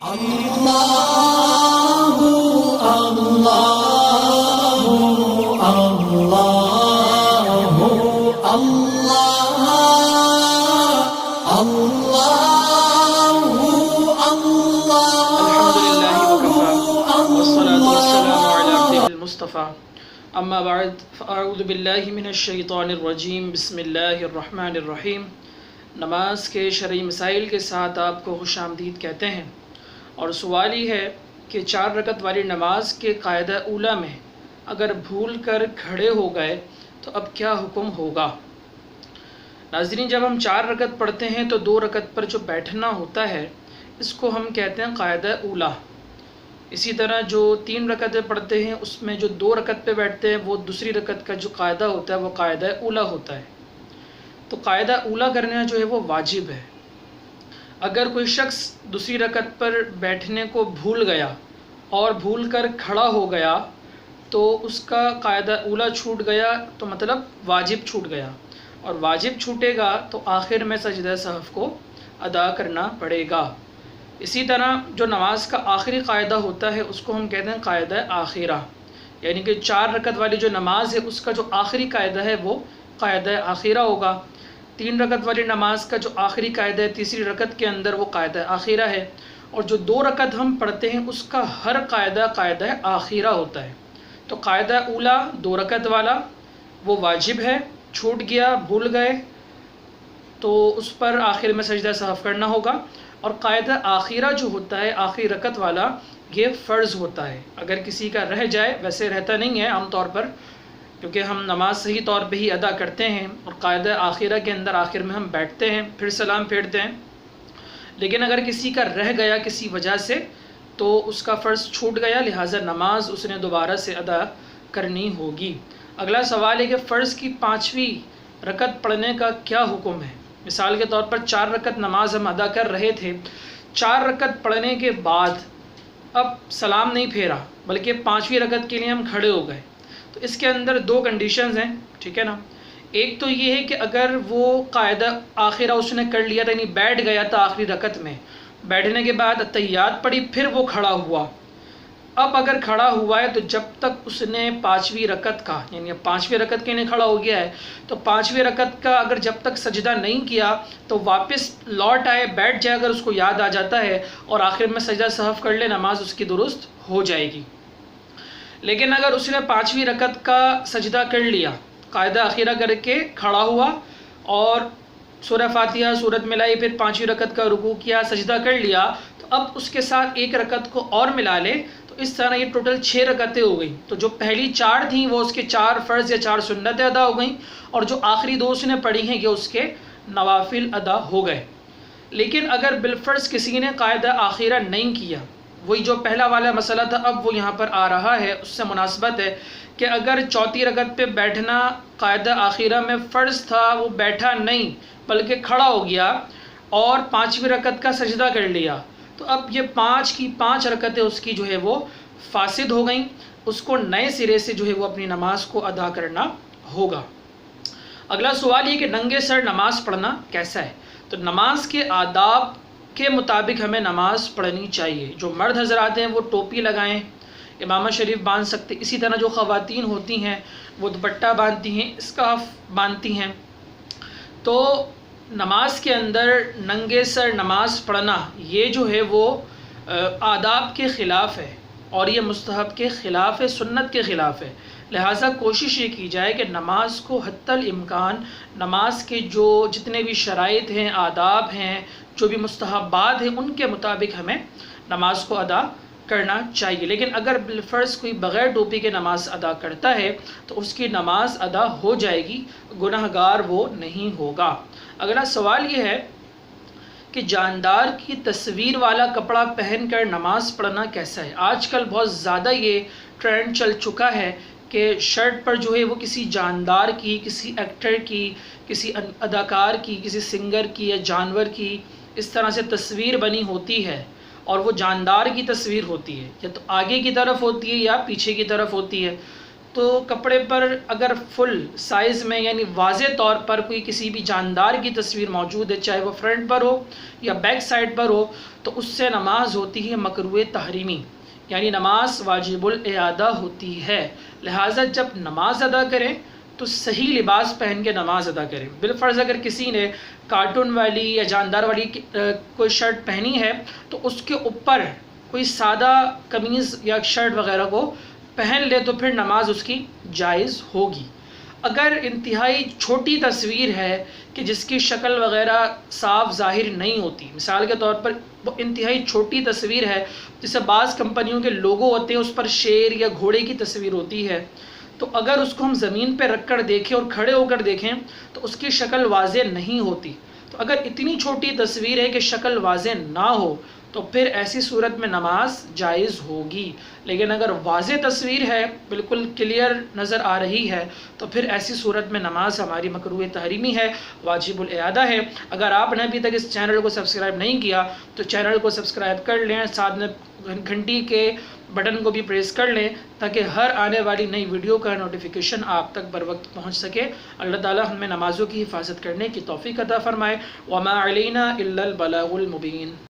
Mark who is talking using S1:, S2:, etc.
S1: اللہ اللہ اللہ اللہ
S2: المصطفى اما بعد فاعوذ باللہ من الشیطان الرجیم بسم اللہ الرحمن الرحیم۔ نماز کے شرعی مسائل کے ساتھ آپ کو خوش آمدید کہتے ہیں، اور سوال یہ ہے کہ 4 رکعت والی نماز کے قاعدہ اولیٰ میں اگر بھول کر کھڑے ہو گئے تو اب کیا حکم ہوگا؟ ناظرین، جب ہم 4 رکعت پڑھتے ہیں تو 2 رکعت پر جو بیٹھنا ہوتا ہے اس کو ہم کہتے ہیں قاعدہ اولیٰ۔ اسی طرح جو 3 رکعتیں پڑھتے ہیں اس میں جو 2 رکعت پہ بیٹھتے ہیں وہ دوسری رکعت کا جو قاعدہ ہوتا ہے وہ قاعدہ اولیٰ ہوتا ہے۔ تو قاعدہ اولیٰ کرنا جو ہے وہ واجب ہے۔ اگر کوئی شخص دوسری رکعت پر بیٹھنے کو بھول گیا اور بھول کر کھڑا ہو گیا تو اس کا قاعدہ اولیٰ چھوٹ گیا، تو مطلب واجب چھوٹ گیا، اور واجب چھوٹے گا تو آخر میں سجدہ سہو کو ادا کرنا پڑے گا۔ اسی طرح جو نماز کا آخری قاعدہ ہوتا ہے اس کو ہم کہتے ہیں قاعدہ آخرہ، یعنی کہ 4 رکعت والی جو نماز ہے اس کا جو آخری قاعدہ ہے وہ قاعدہ آخرہ ہوگا۔ 3 رکعت والی نماز کا جو آخری قاعدہ ہے تیسری رکعت کے اندر وہ قاعدہ آخرہ ہے، اور جو 2 رکعت ہم پڑھتے ہیں اس کا ہر قاعدہ قاعدہ آخرہ ہوتا ہے۔ تو قاعدہ اولیٰ 2 رکعت والا وہ واجب ہے، چھوٹ گیا، بھول گئے تو اس پر آخر میں سجدہ سہو کرنا ہوگا، اور قاعدہ آخرہ جو ہوتا ہے آخری رکعت والا یہ فرض ہوتا ہے۔ اگر کسی کا رہ جائے، ویسے رہتا نہیں ہے عام طور پر کیونکہ ہم نماز صحیح طور پہ ہی ادا کرتے ہیں، اور قاعدہ آخرہ کے اندر آخر میں ہم بیٹھتے ہیں پھر سلام پھیرتے ہیں، لیکن اگر کسی کا رہ گیا کسی وجہ سے تو اس کا فرض چھوٹ گیا، لہٰذا نماز اس نے دوبارہ سے ادا کرنی ہوگی۔ اگلا سوال ہے کہ فرض کی 5ویں رکعت پڑھنے کا کیا حکم ہے؟ مثال کے طور پر 4 رکعت نماز ہم ادا کر رہے تھے، 4 رکعت پڑھنے کے بعد اب سلام نہیں پھیرا بلکہ 5ویں رکعت کے لیے ہم کھڑے ہو گئے، تو اس کے اندر 2 کنڈیشنز ہیں، ٹھیک ہے نا۔ ایک تو یہ ہے کہ اگر وہ قاعدہ آخرہ اس نے کر لیا تھا، یعنی بیٹھ گیا تھا آخری رکعت میں، بیٹھنے کے بعد اتحیات پڑھی پھر وہ کھڑا ہوا، اب اگر کھڑا ہوا ہے تو جب تک اس نے 5ویں رکعت کا، یعنی 5ویں رکعت کے لیے کھڑا ہو گیا ہے تو 5ویں رکعت کا اگر جب تک سجدہ نہیں کیا تو واپس لوٹ آئے، بیٹھ جائے اگر اس کو یاد آ جاتا ہے، اور آخر میں سجدہ سہو کر لے، نماز اس کی درست ہو جائے گی۔ لیکن اگر اس نے 5ویں رکعت کا سجدہ کر لیا، قاعدہ آخرہ کر کے کھڑا ہوا اور سورہ فاتحہ سورت ملائی، پھر 5ویں رکعت کا رکوع کیا، سجدہ کر لیا، تو اب اس کے ساتھ 1 رکعت کو اور ملا لے، تو اس طرح یہ ٹوٹل 6 رکعتیں ہو گئیں۔ تو جو پہلی 4 تھیں وہ اس کے 4 فرض یا 4 سنتیں ادا ہو گئیں، اور جو آخری 2 اس نے پڑھی ہیں یہ اس کے نوافل ادا ہو گئے۔ لیکن اگر بالفرض کسی نے قاعدہ آخرہ نہیں کیا، وہی جو پہلا والا مسئلہ تھا اب وہ یہاں پر آ رہا ہے، اس سے مناسبت ہے کہ اگر 4تھی رکعت پہ بیٹھنا قاعدہ آخرہ میں فرض تھا، وہ بیٹھا نہیں بلکہ کھڑا ہو گیا اور 5ویں رکعت کا سجدہ کر لیا، تو اب یہ 5 کی 5 رکعتیں اس کی جو ہے وہ فاسد ہو گئیں، اس کو نئے سرے سے جو ہے وہ اپنی نماز کو ادا کرنا ہوگا۔ اگلا سوال یہ کہ ننگے سر نماز پڑھنا کیسا ہے؟ تو نماز کے آداب کے مطابق ہمیں نماز پڑھنی چاہیے۔ جو مرد حضرات ہیں وہ ٹوپی لگائیں، امامہ شریف باندھ سکتے، اسی طرح جو خواتین ہوتی ہیں وہ دوپٹہ باندھتی ہیں، اسکارف باندھتی ہیں۔ تو نماز کے اندر ننگے سر نماز پڑھنا یہ جو ہے وہ آداب کے خلاف ہے، اور یہ مستحب کے خلاف ہے، سنت کے خلاف ہے، لہٰذا کوشش یہ کی جائے کہ نماز کو حتی الامکان نماز کے جو جتنے بھی شرائط ہیں، آداب ہیں، جو بھی مستحبات ہیں، ان کے مطابق ہمیں نماز کو ادا کرنا چاہیے۔ لیکن اگر بالفرض کوئی بغیر ٹوپی کے نماز ادا کرتا ہے تو اس کی نماز ادا ہو جائے گی، گناہ گار وہ نہیں ہوگا۔ اگلا سوال یہ ہے کہ جاندار کی تصویر والا کپڑا پہن کر نماز پڑھنا کیسا ہے؟ آج کل بہت زیادہ یہ ٹرینڈ چل چکا ہے کہ شرٹ پر جو ہے وہ کسی جاندار کی، کسی ایکٹر کی، کسی اداکار کی، کسی سنگر کی یا جانور کی اس طرح سے تصویر بنی ہوتی ہے، اور وہ جاندار کی تصویر ہوتی ہے، یا تو آگے کی طرف ہوتی ہے یا پیچھے کی طرف ہوتی ہے۔ تو کپڑے پر اگر فل سائز میں یعنی واضح طور پر کوئی کسی بھی جاندار کی تصویر موجود ہے، چاہے وہ فرنٹ پر ہو یا بیک سائڈ پر ہو، تو اس سے نماز ہوتی ہے مکروہ تحریمی، یعنی نماز واجب الاعادہ ہوتی ہے۔ لہٰذا جب نماز ادا کریں تو صحیح لباس پہن کے نماز ادا کریں۔ بالفرض اگر کسی نے کارٹون والی یا جاندار والی کوئی شرٹ پہنی ہے تو اس کے اوپر کوئی سادہ قمیض یا شرٹ وغیرہ کو پہن لے تو پھر نماز اس کی جائز ہوگی۔ اگر انتہائی چھوٹی تصویر ہے کہ جس کی شکل وغیرہ صاف ظاہر نہیں ہوتی، مثال کے طور پر وہ انتہائی چھوٹی تصویر ہے جسے بعض کمپنیوں کے لوگو ہوتے ہیں، اس پر شیر یا گھوڑے کی تصویر ہوتی ہے، تو اگر اس کو ہم زمین پہ رکھ کر دیکھیں اور کھڑے ہو کر دیکھیں تو اس کی شکل واضح نہیں ہوتی۔ تو اگر اتنی چھوٹی تصویر ہے کہ شکل واضح نہ ہو تو پھر ایسی صورت میں نماز جائز ہوگی، لیکن اگر واضح تصویر ہے، بالکل کلیئر نظر آ رہی ہے، تو پھر ایسی صورت میں نماز ہماری مکروہ تحریمی ہے، واجب الاعادہ ہے۔ اگر آپ نے ابھی تک اس چینل کو سبسکرائب نہیں کیا تو چینل کو سبسکرائب کر لیں، ساتھ میں گھنٹی کے بٹن کو بھی پریس کر لیں تاکہ ہر آنے والی نئی ویڈیو کا نوٹیفیکیشن آپ تک بر وقت پہنچ سکے۔ اللہ تعالی ہمیں نمازوں کی حفاظت کرنے کی توفیق عطا فرمائے۔ وما علینا الا البلاغ المبین۔